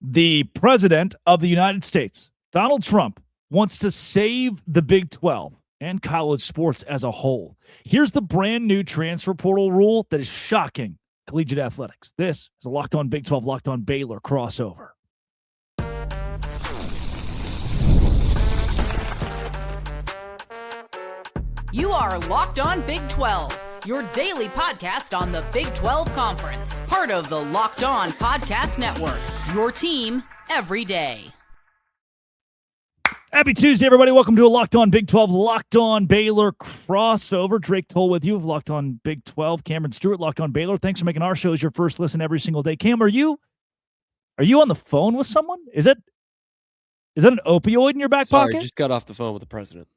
The president of the United States, Donald Trump, wants to save the Big 12 and college sports as a whole. Here's the brand new transfer portal rule that is shocking collegiate athletics. This is a Locked On Big 12, Locked On Baylor crossover. You are Locked On Big 12, your daily podcast on the Big 12 Conference. Part of the Locked On Podcast Network, your team every day. Happy Tuesday, everybody. Welcome to a Locked On Big 12, Locked On Baylor crossover. Drake Toll with you of Locked On Big 12. Cameron Stuart, Locked On Baylor. Thanks for making our shows your first listen every single day. Cam, are you on the phone with someone? Is that an opioid in your back pocket? Sorry, just got off the phone with the president.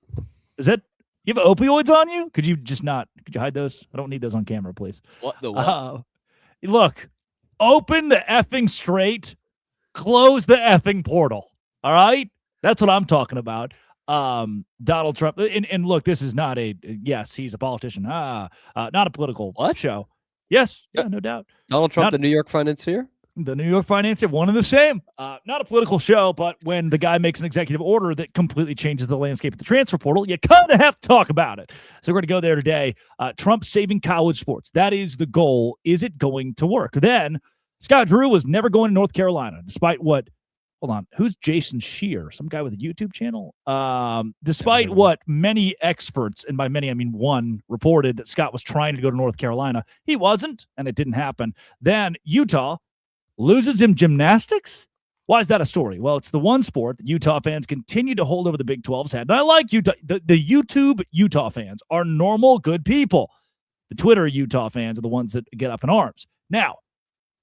You have opioids on you? Could you hide those? I don't need those on camera, please. What? Look, open the effing straight, close the effing portal. All right? That's what I'm talking about. Donald Trump. And look, this is not yes, he's a politician. Not a political show. Yes, yeah, no doubt. Donald Trump, the New York financier? The New York financier, one and the same. Not a political show, but when the guy makes an executive order that completely changes the landscape of the transfer portal, you kind of have to talk about it. So we're going to go there today. Trump saving college sports. That is the goal. Is it going to work? Then Scott Drew was never going to North Carolina, despite what – hold on. Who's Jason Shear? Some guy with a YouTube channel? Despite what many experts, and by many I mean one, reported that Scott was trying to go to North Carolina. He wasn't, and it didn't happen. Then Utah loses him gymnastics? Why is that a story? Well, it's the one sport that Utah fans continue to hold over the Big 12's head. And I like Utah. The YouTube Utah fans are normal, good people. The Twitter Utah fans are the ones that get up in arms. Now,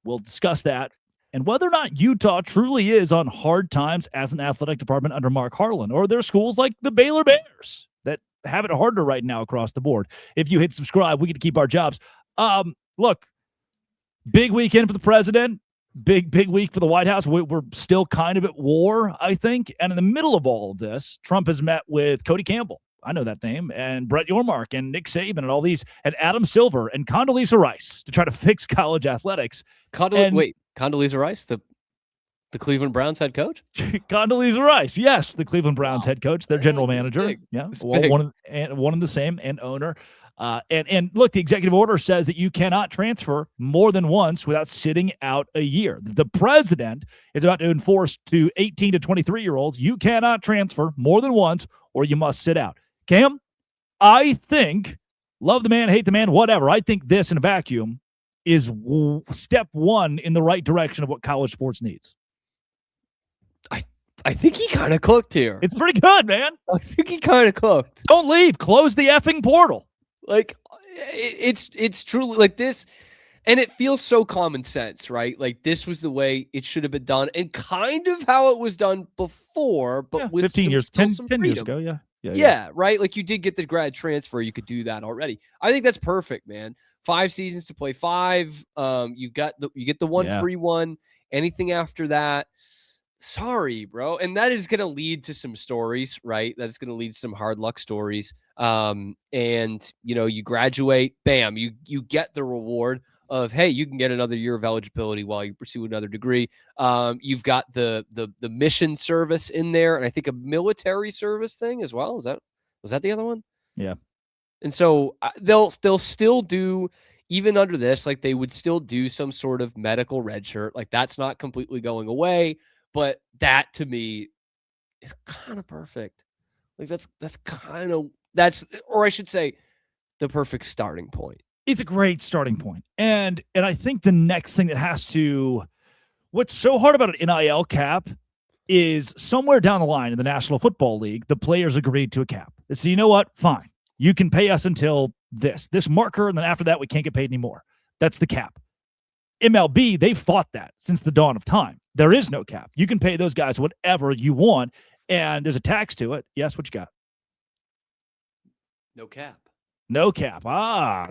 we'll discuss that and whether or not Utah truly is on hard times as an athletic department under Mark Harlan, or there are schools like the Baylor Bears that have it harder right now across the board. If you hit subscribe, we get to keep our jobs. Look, big weekend for the president. Big week for the White House. We're still kind of at war, I think. And in the middle of all of this, Trump has met with Cody Campbell. I know that name. And Brett Yormark and Nick Saban and all these, and Adam Silver and Condoleezza Rice to try to fix college athletics. Condoleezza Rice, the Cleveland Browns head coach? Condoleezza Rice, yes, the Cleveland Browns head coach, their general manager. Big. Yeah, one and the same, and owner. And look, the executive order says that you cannot transfer more than once without sitting out a year. The president is about to enforce to 18 to 23-year-olds, you cannot transfer more than once or you must sit out. Cam, I think, love the man, hate the man, whatever. I think this in a vacuum is step one in the right direction of what college sports needs. I think he kind of cooked here. It's pretty good, man. I think he kind of cooked. Don't leave. Close the effing portal. Like, it's truly like this, and it feels so common sense, right? Like, this was the way it should have been done, and kind of how it was done before, but with 15 years, 10 years ago, yeah, right? Like, you did get the grad transfer. You could do that already. I think that's perfect, man. 5 seasons to play 5. You get the one free one. Anything after that, sorry, bro. And that is going to lead to some stories, right? That's going to lead to some hard luck stories. And you graduate, bam, you get the reward of, hey, you can get another year of eligibility while you pursue another degree. You've got the mission service in there, and I think a military service thing as well. Was that the other one? Yeah. And so they'll still do, even under this, like they would still do some sort of medical red shirt. Like, that's not completely going away, but that to me is kind of perfect. Like, or I should say, the perfect starting point. It's a great starting point. And I think the next thing that what's so hard about an NIL cap is somewhere down the line in the National Football League, the players agreed to a cap. They say, you know what? Fine. You can pay us until this marker, and then after that, we can't get paid anymore. That's the cap. MLB, they fought that since the dawn of time. There is no cap. You can pay those guys whatever you want, and there's a tax to it. Yes, what you got? No cap. No cap.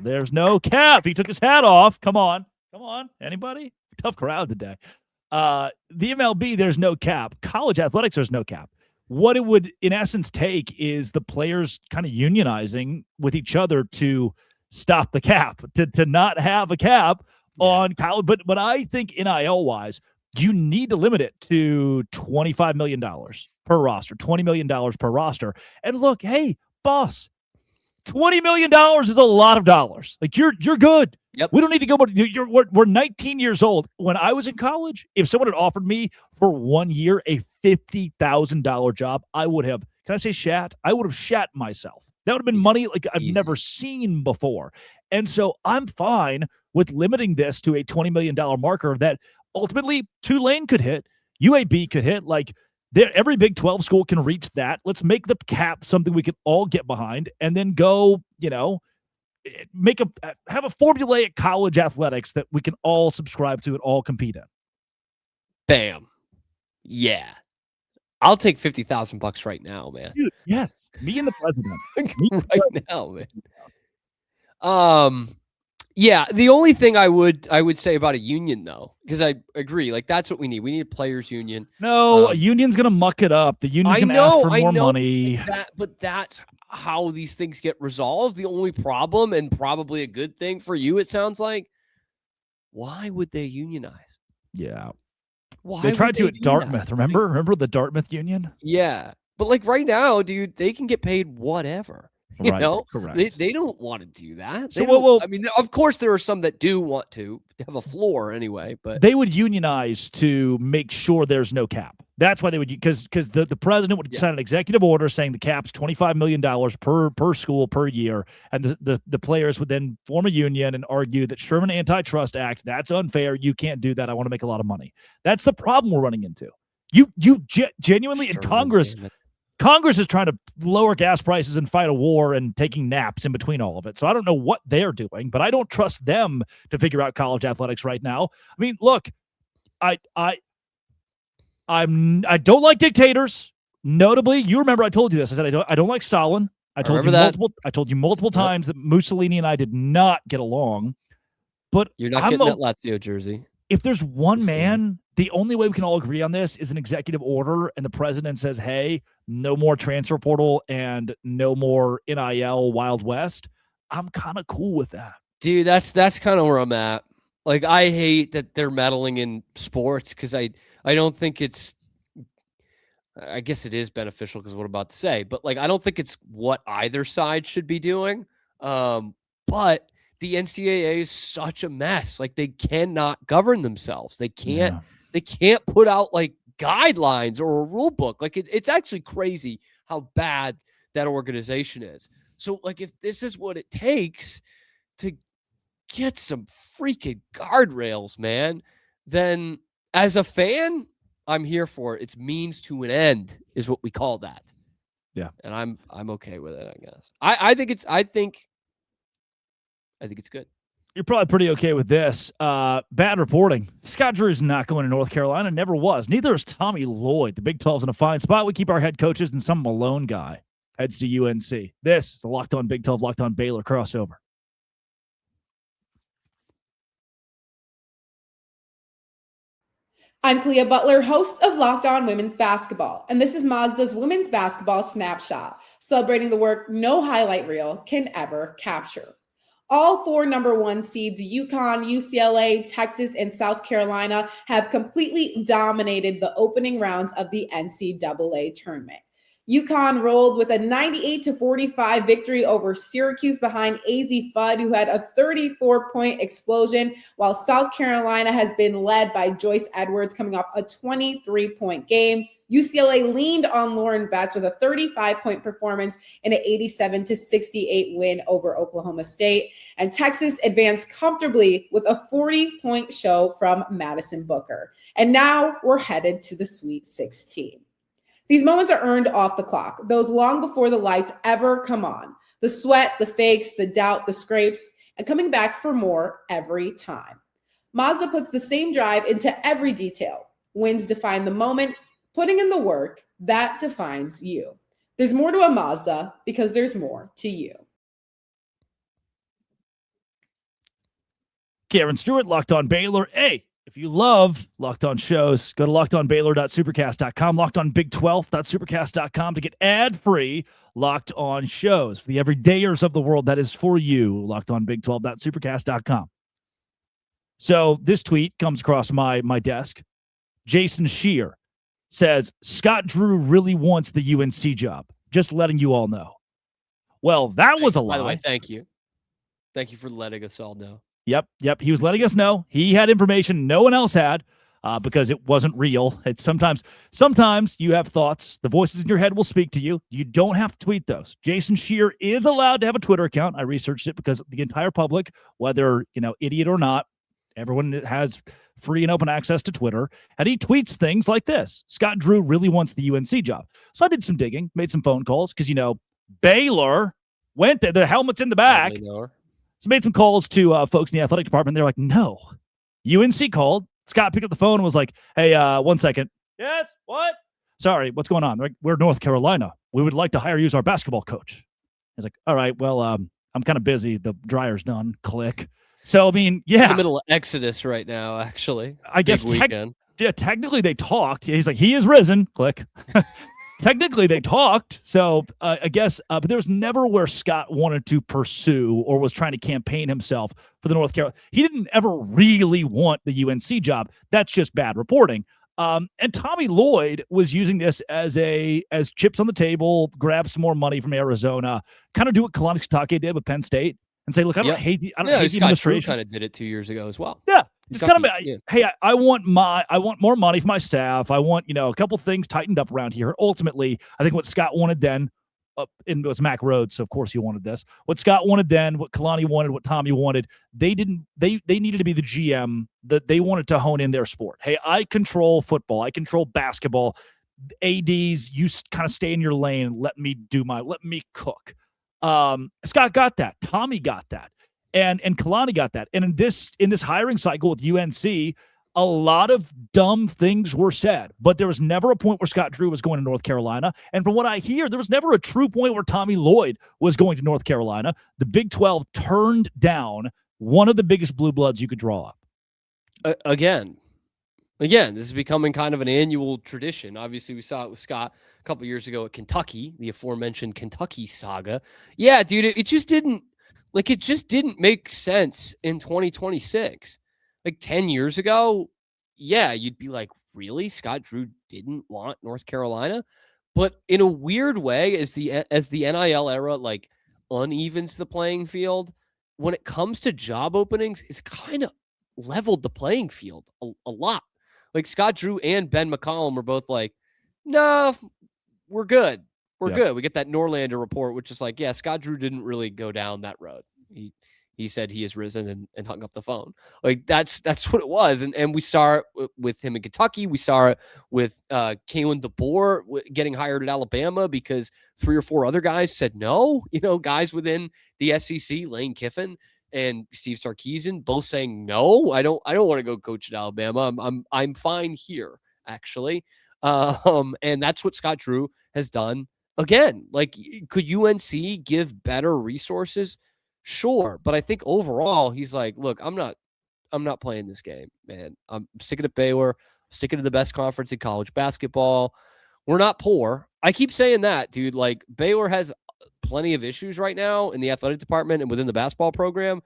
There's no cap. He took his hat off. Come on. Anybody? Tough crowd today. The MLB, there's no cap. College athletics, there's no cap. What it would, in essence, take is the players kind of unionizing with each other to stop the cap, to not have a cap on college. But I think NIL-wise, you need to limit it to $25 million per roster, $20 million per roster. And look, hey, boss, $20 million is a lot of dollars. Like you're good. Yep. We don't need to go, but we're 19 years old. When I was in college, if someone had offered me for 1 year a $50,000 job, I would have, can I say shat? I would have shat myself. That would have been money like I've never seen before. And so I'm fine with limiting this to a $20 million marker that ultimately Tulane could hit, UAB could hit. Like every Big 12 school can reach that. Let's make the cap something we can all get behind and then go, have a formulaic college athletics that we can all subscribe to and all compete in. Bam. Yeah. I'll take $50,000 right now, man. Dude, yes. Me and the president. Right now, man. Yeah, the only thing I would say about a union, though, because I agree, like that's what we need. We need a players' union. No, a union's gonna muck it up. The union's gonna ask for more money. But that's how these things get resolved. The only problem, and probably a good thing for you, it sounds like, why would they unionize? Yeah. Why they tried to at Dartmouth. Remember the Dartmouth union? Yeah, but like right now, dude, they can get paid whatever. You know, correct. They don't want to do that. So, I mean, of course, there are some that do want to have a floor anyway, but they would unionize to make sure there's no cap. That's why they would, because the president would sign an executive order saying the cap's $25 million per school per year, and the players would then form a union and argue that Sherman Antitrust Act, that's unfair. You can't do that. I want to make a lot of money. That's the problem we're running into. You genuinely in Congress is trying to lower gas prices and fight a war and taking naps in between all of it. So I don't know what they're doing, but I don't trust them to figure out college athletics right now. I mean, look, I don't like dictators. Notably, you remember I told you this. I said I don't like Stalin. I told you multiple times that Mussolini and I did not get along. But you're not getting that Lazio jersey. If there's one man, the only way we can all agree on this is an executive order, and the president says, hey, no more transfer portal and no more NIL Wild West. I'm kind of cool with that. Dude, that's kind of where I'm at. Like, I hate that they're meddling in sports because I don't think it's – I guess it is beneficial because what I'm about to say. But, like, I don't think it's what either side should be doing. But – the NCAA is such a mess. Like they cannot govern themselves. They can't put out like guidelines or a rule book. Like it's actually crazy how bad that organization is. So like if this is what it takes to get some freaking guardrails, man, then as a fan, I'm here for it. It's means to an end is what we call that. Yeah. And I'm okay with it, I guess. I think it's good. You're probably pretty okay with this. Bad reporting. Scott Drew is not going to North Carolina. Never was. Neither is Tommy Lloyd. The Big 12's in a fine spot. We keep our head coaches and some Malone guy heads to UNC. This is a Locked On Big 12, Locked On Baylor crossover. I'm Clea Butler, host of Locked On Women's Basketball, and this is Mazda's Women's Basketball Snapshot, celebrating the work no highlight reel can ever capture. All four number one seeds, UConn, UCLA, Texas, and South Carolina, have completely dominated the opening rounds of the NCAA tournament. UConn rolled with a 98-45 victory over Syracuse behind AZ Fudd, who had a 34-point explosion, while South Carolina has been led by Joyce Edwards coming off a 23-point game. UCLA leaned on Lauren Betts with a 35-point performance in an 87-68 win over Oklahoma State. And Texas advanced comfortably with a 40-point show from Madison Booker. And now we're headed to the Sweet 16. These moments are earned off the clock, those long before the lights ever come on. The sweat, the fakes, the doubt, the scrapes, and coming back for more every time. Mazda puts the same drive into every detail. Wins define the moment. Putting in the work, that defines you. There's more to a Mazda because there's more to you. Cameron Stuart, Locked On Baylor. Hey, if you love Locked On shows, go to lockedonbaylor.supercast.com, lockedonbig12.supercast.com to get ad-free Locked On shows. For the everydayers of the world, that is for you, lockedonbig12.supercast.com. So this tweet comes across my desk. Jason Shear says, Scott Drew really wants the UNC job. Just letting you all know. Well, that was a lie. By the way, thank you. Thank you for letting us all know. Yep. He was letting us know. He had information no one else had because it wasn't real. It's sometimes you have thoughts. The voices in your head will speak to you. You don't have to tweet those. Jason Shear is allowed to have a Twitter account. I researched it because the entire public, whether, idiot or not, everyone has free and open access to Twitter. And he tweets things like this. Scott Drew really wants the UNC job. So I did some digging, made some phone calls because, Baylor went there. The helmet's in the back. So made some calls to folks in the athletic department. They're like, no. UNC called. Scott picked up the phone and was like, hey, 1 second. Yes, what? Sorry, what's going on? They're like, we're North Carolina. We would like to hire you as our basketball coach. He's like, all right, well, I'm kind of busy. The dryer's done. Click. So, I mean, yeah. In the middle of Exodus right now, actually. I guess technically they talked. He's like, he is risen. Click. Technically, they talked, so I guess, but there was never where Scott wanted to pursue or was trying to campaign himself for the North Carolina. He didn't ever really want the UNC job. That's just bad reporting. And Tommy Lloyd was using this as chips on the table, grab some more money from Arizona, kind of do what Kalani Sitake did with Penn State, and say, look, I don't hate the administration. Kind of did it 2 years ago as well. Yeah. It's kind of, hey, I want more money for my staff. I want, a couple things tightened up around here. Ultimately, I think what Scott wanted then, and it was Mac Rhodes, so of course he wanted this. What Scott wanted then, what Kalani wanted, what Tommy wanted, they needed to be the GM, that they wanted to hone in their sport. Hey, I control football. I control basketball. ADs, you kind of stay in your lane. Let me cook. Scott got that. Tommy got that. And Kalani got that. And in this hiring cycle with UNC, a lot of dumb things were said, but there was never a point where Scott Drew was going to North Carolina. And from what I hear, there was never a true point where Tommy Lloyd was going to North Carolina. The Big 12 turned down one of the biggest blue bloods you could draw up. Again, this is becoming kind of an annual tradition. Obviously, we saw it with Scott a couple years ago at Kentucky, the aforementioned Kentucky saga. Yeah, dude, it just didn't make sense in 2026. Like 10 years ago, yeah, you'd be like, really? Scott Drew didn't want North Carolina? But in a weird way, as the NIL era like unevens the playing field, when it comes to job openings, it's kind of leveled the playing field a lot. Like Scott Drew and Ben McCollum were both like, no, we're good. We're good. We get that Norlander report, which is like, yeah, Scott Drew didn't really go down that road. He said he has risen and hung up the phone. Like that's what it was. And we saw it with him in Kentucky. We saw it with Kalen DeBoer getting hired at Alabama because 3 or 4 other guys said no. Guys within the SEC, Lane Kiffin and Steve Sarkisian, both saying no. I don't want to go coach at Alabama. I'm fine here actually. And that's what Scott Drew has done. Again, like, could UNC give better resources? Sure. But I think overall, he's like, look, I'm not playing this game, man. I'm sticking at Baylor, sticking to the best conference in college basketball. We're not poor. I keep saying that, dude. Like, Baylor has plenty of issues right now in the athletic department and within the basketball program,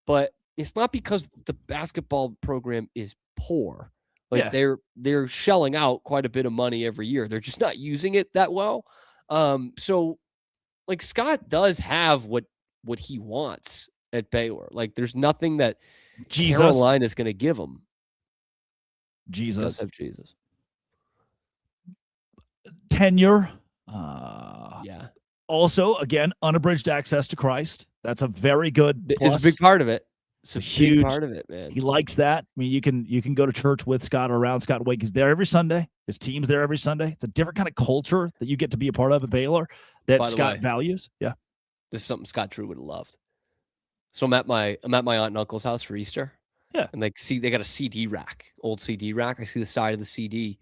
but it's not because the basketball program is poor. Like, they're shelling out quite a bit of money every year. They're just not using it that well. So like Scott does have what he wants at Baylor. Like there's nothing that Carolina is going to give him. Jesus. He does have Jesus. Tenure. Also, again, unabridged access to Christ. That's a very good plus. It's a big part of it. It's a huge part of it, man. He likes that. I mean, you can go to church with Scott or around Scott Wake. He's there every Sunday. His team's there every Sunday. It's a different kind of culture that you get to be a part of at Baylor that Scott values. Yeah. This is something Scott Drew would have loved. So I'm at my aunt and uncle's house for Easter. Yeah. And they got a CD rack, old CD rack. I see the side of the CD,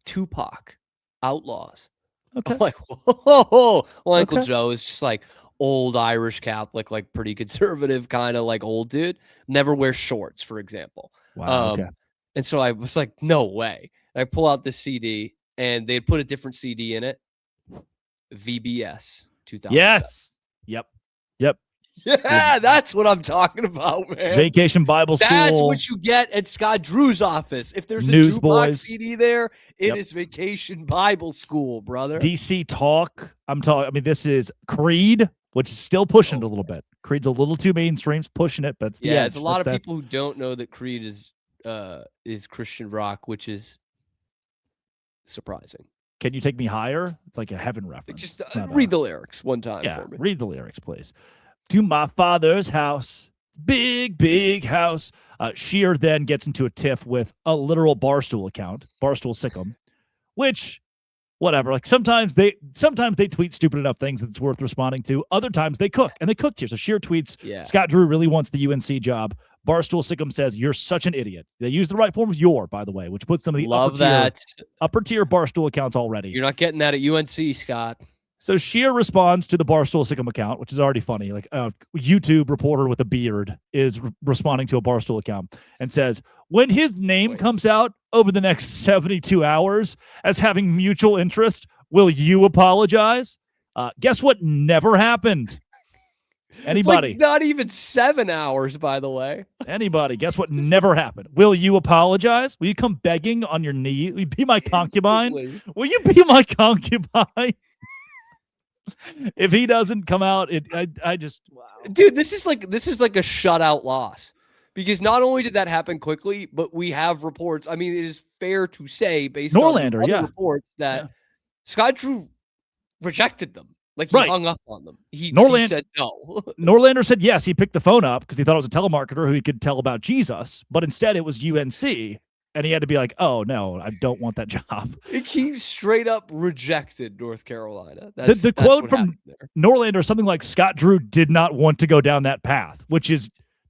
Tupac, Outlaws. Okay. I'm like, whoa. Well, Uncle Joe is just like old Irish Catholic, like pretty conservative, kind of like old dude. Never wears shorts, for example. Wow. And so I was like, no way. And I pull out this CD, and they had put a different CD in it. VBS 2000. Yes. Yep. Yeah, that's what I'm talking about, man. Vacation Bible School. That's what you get at Scott Drew's office. If there's a Newsboys. jukebox CD there, it is Vacation Bible School, brother. DC Talk. I'm talking. I mean, this is Creed, which is still pushing it a little bit. Creed's a little too mainstream, pushing it, but it's the edge. There's a lot of people who don't know that Creed is Christian rock, which is surprising. Can you take me higher? It's like a heaven reference. Just read the lyrics one time for me. Read the lyrics, please. To my father's house, big, big house. Sheer then gets into a tiff with a literal Barstool account, Barstool Sikkim, which, whatever. Like sometimes they tweet stupid enough things that it's worth responding to. Other times they cook, and they cooked here. So Sheer tweets, Scott Drew really wants the UNC job. Barstool Sikkim says, you're such an idiot. They use the right form of your, by the way, which puts some of the upper tier Barstool accounts already. You're not getting that at UNC, Scott. So Sheer responds to the Barstool Sikkim account, which is already funny. Like a YouTube reporter with a beard is responding to a Barstool account and says, when his name comes out over the next 72 hours as having mutual interest, will you apologize? Guess what never happened? Anybody? Like not even 7 hours, by the way. Anybody? Guess what never happened? Will you apologize? Will you come begging on your knee? Will you be my concubine? Will you be my concubine? If he doesn't come out, I just wow. Dude, this is like a shutout loss. Because not only did that happen quickly, but we have reports. I mean, it is fair to say, based on other reports, that Scott Drew rejected them. Like he hung up on them. He said no. Norlander said yes. He picked the phone up because he thought it was a telemarketer who he could tell about Jesus, but instead it was UNC, and he had to be like, "Oh no, I don't want that job." He straight up rejected North Carolina. The quote from Norlander is something like, "Scott Drew did not want to go down that path,"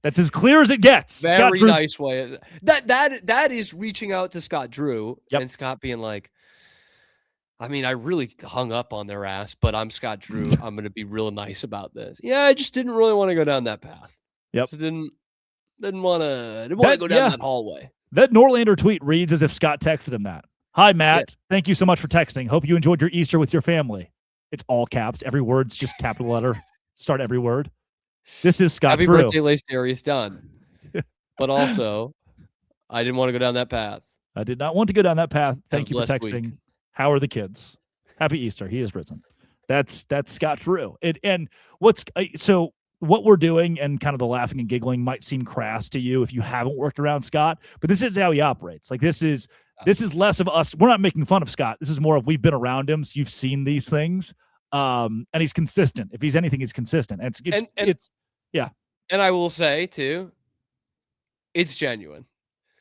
that's as clear as it gets. Very nice way. That is reaching out to Scott Drew and Scott being like, I mean, I really hung up on their ass, but I'm Scott Drew. I'm going to be real nice about this. Yeah, I just didn't really want to go down that path. Yep. Just didn't want to go down that hallway. That Norlander tweet reads as if Scott texted him that. Hi, Matt. Yeah. Thank you so much for texting. Hope you enjoyed your Easter with your family. It's all caps. Every word's just capital letter. Start every word. This is Scott Drew. Happy birthday, Lace Darius done. But also, I didn't want to go down that path. I did not want to go down that path. Thank you for texting. Week. How are the kids? Happy Easter. He is risen. That's Scott Drew. And what we're doing and kind of the laughing and giggling might seem crass to you if you haven't worked around Scott, but this is how he operates. Like this is less of us. We're not making fun of Scott. This is more of we've been around him, so you've seen these things. And he's consistent. If he's anything, he's consistent. And it's And I will say too, it's genuine.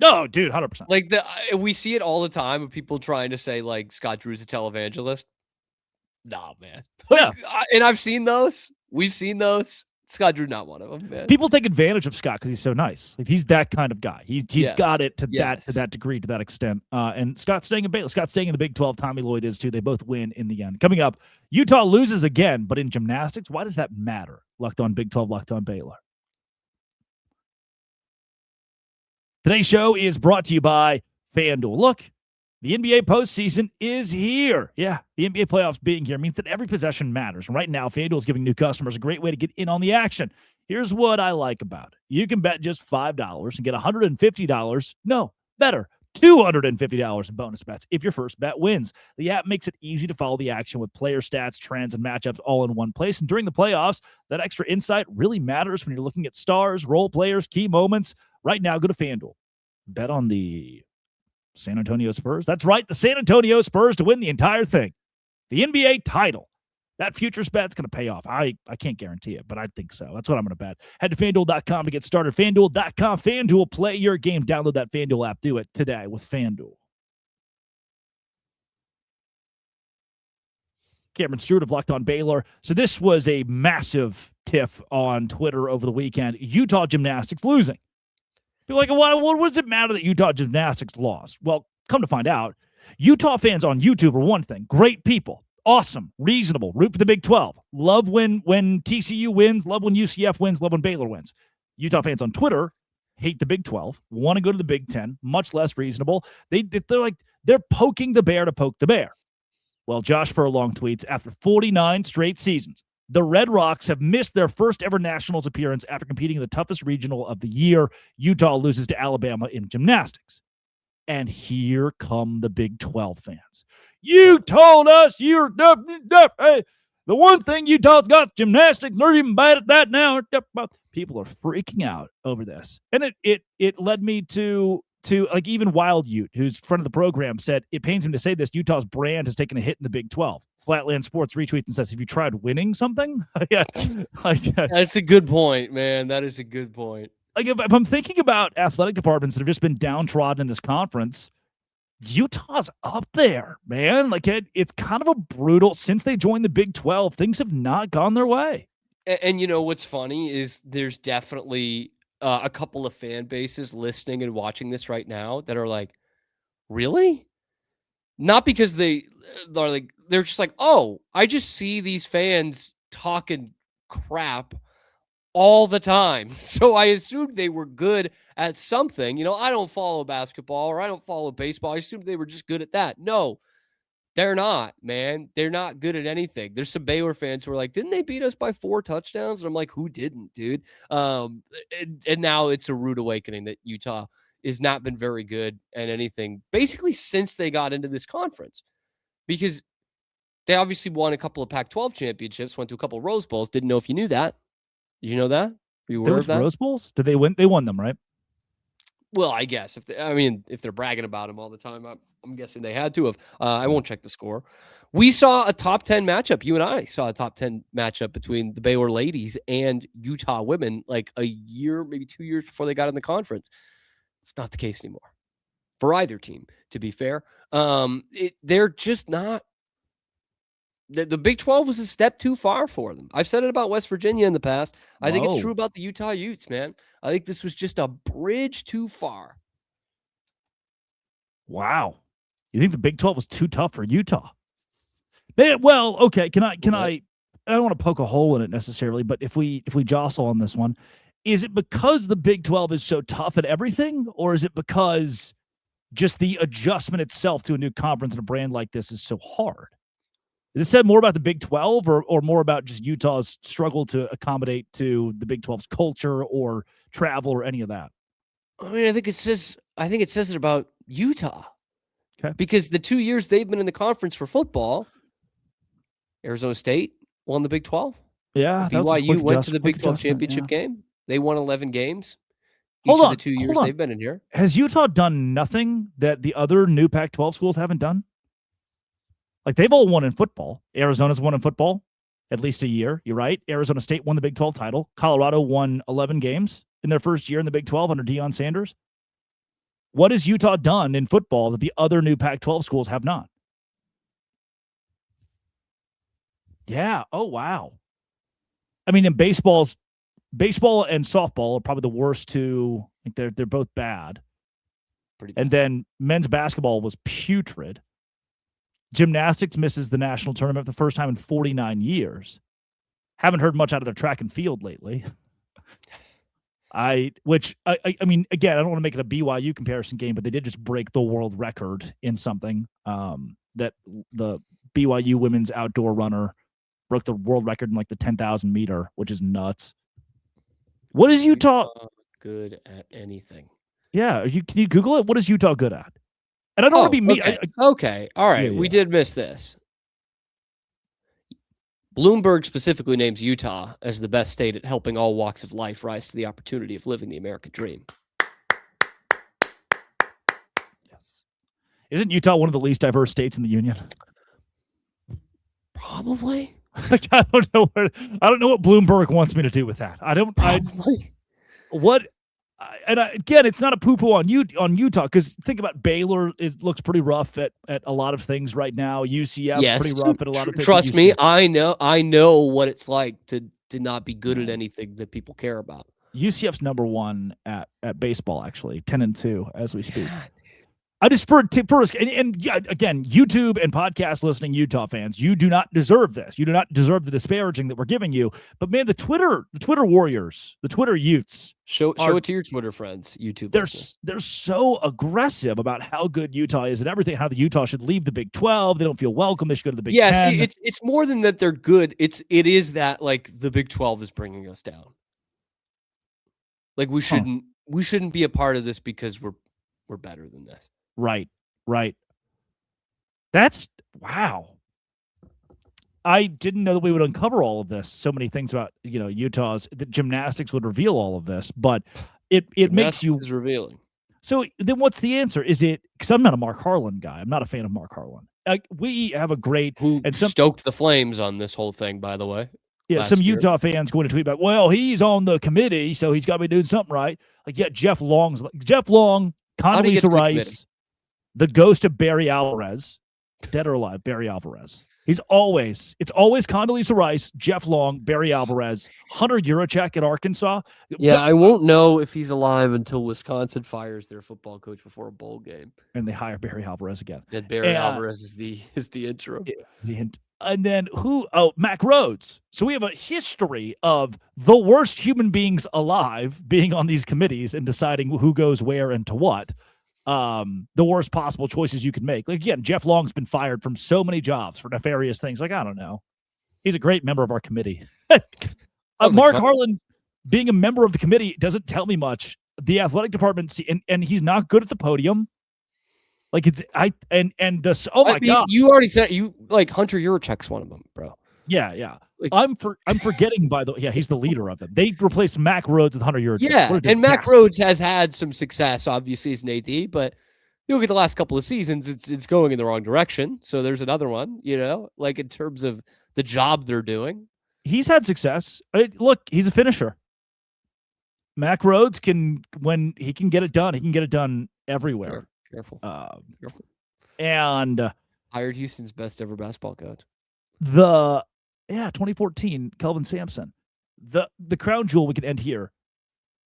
No, dude, 100%. Like we see it all the time of people trying to say like Scott Drew's a televangelist. Nah, man. And I've seen those. We've seen those. Scott Drew, not one of them, man. People take advantage of Scott because he's so nice. Like he's that kind of guy. He's got it to that degree, to that extent. And Scott's staying in Baylor. Scott's staying in the Big 12. Tommy Lloyd is too. They both win in the end. Coming up, Utah loses again, but in gymnastics, why does that matter? Locked on Big 12, Locked on Baylor. Today's show is brought to you by FanDuel. Look, the NBA postseason is here. Yeah, the NBA playoffs being here means that every possession matters. And right now, FanDuel is giving new customers a great way to get in on the action. Here's what I like about it. You can bet just $5 and get $150. No, better, $250 in bonus bets if your first bet wins. The app makes it easy to follow the action with player stats, trends, and matchups all in one place. And during the playoffs, that extra insight really matters when you're looking at stars, role players, key moments. Right now, go to FanDuel. Bet on the San Antonio Spurs. That's right, the San Antonio Spurs to win the entire thing. The NBA title. That futures bet's going to pay off. I can't guarantee it, but I think so. That's what I'm going to bet. Head to FanDuel.com to get started. FanDuel.com. FanDuel, play your game. Download that FanDuel app. Do it today with FanDuel. Cameron Stuart of Locked on Baylor. So this was a massive tiff on Twitter over the weekend. Utah Gymnastics losing. People are like, what does it matter that Utah Gymnastics lost? Well, come to find out, Utah fans on YouTube are one thing. Great people. Awesome. Reasonable. Root for the Big 12. Love when TCU wins. Love when UCF wins. Love when Baylor wins. Utah fans on Twitter hate the Big 12. Want to go to the Big 10. Much less reasonable. They're poking the bear to poke the bear. Well, Josh Furlong tweets, after 49 straight seasons, The Red Rocks have missed their first ever nationals appearance after competing in the toughest regional of the year. Utah loses to Alabama in gymnastics. And here come the Big 12 fans. You told us you're the one thing Utah's got is gymnastics. They're even bad at that now. People are freaking out over this. And it led me to like even Wild Ute, who's front of the program, said it pains him to say this. Utah's brand has taken a hit in the Big 12. Flatland Sports retweets and says, have you tried winning something? Yeah, that's a good point, man. That is a good point. Like if I'm thinking about athletic departments that have just been downtrodden in this conference, Utah's up there, man. Like it's kind of a brutal, since they joined the Big 12, things have not gone their way. And you know what's funny is there's definitely a couple of fan bases listening and watching this right now that are like, really? Not because they're just like, oh, I just see these fans talking crap all the time. So I assumed they were good at something. You know, I don't follow basketball or I don't follow baseball. I assumed they were just good at that. No, they're not, man. They're not good at anything. There's some Baylor fans who are like, didn't they beat us by 4 touchdowns? And I'm like, who didn't, dude? And now it's a rude awakening that Utah has not been very good at anything basically since they got into this conference, because they obviously won a couple of Pac-12 championships, went to a couple of Rose Bowls. Didn't know if you knew that. Did you know that? Were you aware of that? Rose Bowls? Did they win? They won them, right? Well, I guess if they're bragging about them all the time, I'm guessing they had to have. I won't check the score. We saw a top 10 matchup. You and I saw a top 10 matchup between the Baylor ladies and Utah women like a year, maybe 2 years before they got in the conference. It's not the case anymore for either team, to be fair. They're just not. The Big 12 was a step too far for them. I've said it about West Virginia in the past. I think it's true about the Utah Utes, man. I think this was just a bridge too far. Wow. You think the Big 12 was too tough for Utah? Well, okay. I don't want to poke a hole in it necessarily, but if we jostle on this one, is it because the Big 12 is so tough at everything, or is it because just the adjustment itself to a new conference and a brand like this is so hard? Is it said more about the Big 12 or more about just Utah's struggle to accommodate to the Big 12's culture or travel or any of that? I mean, I think it says it about Utah. Okay. Because the 2 years they've been in the conference for football, Arizona State won the Big 12. Yeah. BYU went to the Big 12 championship game. They won 11 games. Hold on. The 2 years they've been in here. Has Utah done nothing that the other new Pac-12 schools haven't done? Like, they've all won in football. Arizona's won in football at least a year. You're right. Arizona State won the Big 12 title. Colorado won 11 games in their first year in the Big 12 under Deion Sanders. What has Utah done in football that the other new Pac-12 schools have not? Yeah. Oh, wow. I mean, in baseball and softball are probably the worst two. I think they're both bad. Pretty bad. And then men's basketball was putrid. Gymnastics misses the national tournament for the first time in 49 years. Haven't heard much out of their track and field lately. I mean, again, I don't want to make it a BYU comparison game, but they did just break the world record in something that the BYU women's outdoor runner broke the world record in like the 10,000 meter, which is nuts. What is Utah good at? Anything? Yeah, can you Google it? What is Utah good at? And I don't want to be mean. Okay. All right. Yeah. We did miss this. Bloomberg specifically names Utah as the best state at helping all walks of life rise to the opportunity of living the American dream. Yes. Isn't Utah one of the least diverse states in the union? Probably. Like, I don't know what Bloomberg wants me to do with that. Again, it's not a poo-poo on Utah, because think about Baylor. It looks pretty rough at a lot of things right now. UCF pretty rough at a lot of things. Trust me, I know what it's like to not be good at anything that people care about. UCF's number one at baseball, actually, 10-2 as we speak. I just and yeah, again, YouTube and podcast listening Utah fans, you do not deserve this. You do not deserve the disparaging that we're giving you. But man, the Twitter warriors, the Twitter Utes, show it to your Twitter friends. YouTube, they're so aggressive about how good Utah is and everything. How the Utah should leave the Big 12. They don't feel welcome. They should go to the Big 10. Yeah, see, it's more than that they're good. It is that like the Big 12 is bringing us down. Like we shouldn't be a part of this because we're better than this. Right. That's wow. I didn't know that we would uncover all of this. So many things about Utah's that gymnastics would reveal all of this, but it makes you is revealing. So then, what's the answer? Is it because I'm not a Mark Harlan guy? I'm not a fan of Mark Harlan. We have a great stoked the flames on this whole thing, by the way. Yeah, some Utah fans going to tweet about, well, he's on the committee, so he's got to be doing something right. Like, yeah, Jeff Long, Condoleezza Rice, the ghost of Barry Alvarez, dead or alive, Barry Alvarez. It's always Condoleezza Rice, Jeff Long, Barry Alvarez, Hunter Yurachek at Arkansas. Yeah, I won't know if he's alive until Wisconsin fires their football coach before a bowl game, and they hire Barry Alvarez again. And Barry Alvarez is the interim. And then Mac Rhodes. So we have a history of the worst human beings alive being on these committees and deciding who goes where and to what. The worst possible choices you could make. Like, again, Jeff Long's been fired from so many jobs for nefarious things. Like, I don't know. He's a great member of our committee. Mark Harlan being a member of the committee doesn't tell me much. The athletic department, and he's not good at the podium. Like God! You already said Hunter Yurachek's one of them, bro. Yeah. Like, I'm forgetting, by the way. Yeah, he's the leader of them. They replaced Mac Rhodes with Hunter Yurachek. Yeah, and Mac Rhodes has had some success, obviously, as an AD, but you look at the last couple of seasons, it's going in the wrong direction. So there's another one, like in terms of the job they're doing. He's had success. Look, he's a finisher. Mac Rhodes when he can get it done, he can get it done everywhere. Sure. Careful. And hired Houston's best ever basketball coach. 2014, Kelvin Sampson. The crown jewel, we can end here.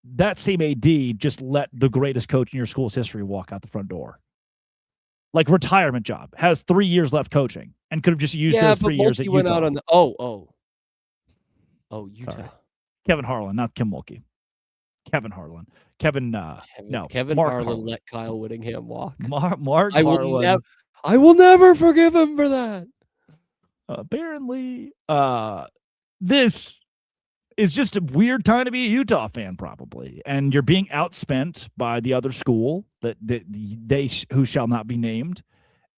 That same AD just let the greatest coach in your school's history walk out the front door. Like, retirement job, has 3 years left coaching, and could have just used those 3 years at Utah. Went out on the Utah. Sorry. Kevin Harlan, not Kim Mulkey. Kevin Harlan. Kevin Harlan let Kyle Whittingham walk. Mark Harlan. I will never forgive him for that. Apparently, this is just a weird time to be a Utah fan, probably, and you're being outspent by the other school who shall not be named,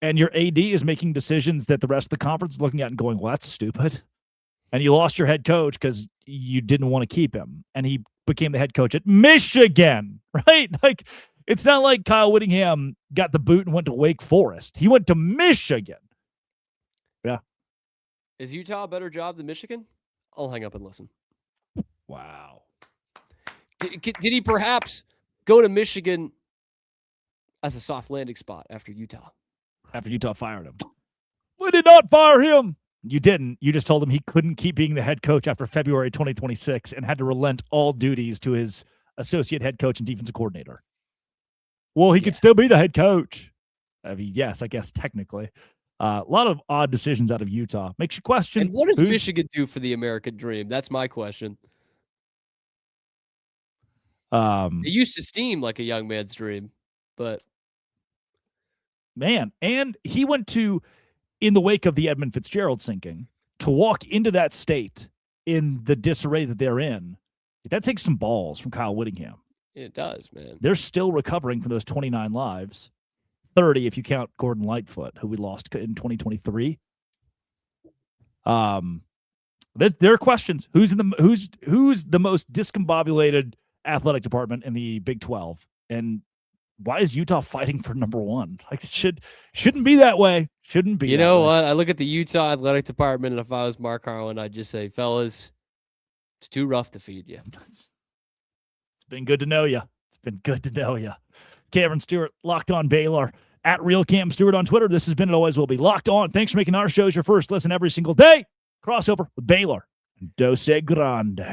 and your AD is making decisions that the rest of the conference is looking at and going, "Well, that's stupid." And you lost your head coach because you didn't want to keep him, and he became the head coach at Michigan, right? Like, it's not like Kyle Whittingham got the boot and went to Wake Forest. He went to Michigan. Yeah. Is Utah a better job than Michigan? I'll hang up and listen. Wow. Did he perhaps go to Michigan as a soft landing spot after Utah? After Utah fired him. We did not fire him. You didn't. You just told him he couldn't keep being the head coach after February 2026 and had to relent all duties to his associate head coach and defensive coordinator. Well, he could still be the head coach. I mean, yes, I guess technically. A lot of odd decisions out of Utah. Makes you question. And what does Michigan do for the American dream? That's my question. It used to seem like a young man's dream, but man, and he went to, in the wake of the Edmund Fitzgerald sinking, to walk into that state in the disarray that they're in. That takes some balls from Kyle Whittingham. It does, man. They're still recovering from those 29 lives. 30 if you count Gordon Lightfoot, who we lost in 2023. There are questions. Who's the most discombobulated athletic department in the Big 12? And why is Utah fighting for number one? Like, it shouldn't be that way. Shouldn't be. You know what? I look at the Utah athletic department, and if I was Mark Harlan, I'd just say, fellas, it's too rough to feed you. It's been good to know you. It's been good to know you. Cameron Stuart, Locked On Baylor, at Real Cam Stewart on Twitter. This has been and always will be Locked On. Thanks for making our shows your first listen every single day. Crossover with Baylor and Dose Grande.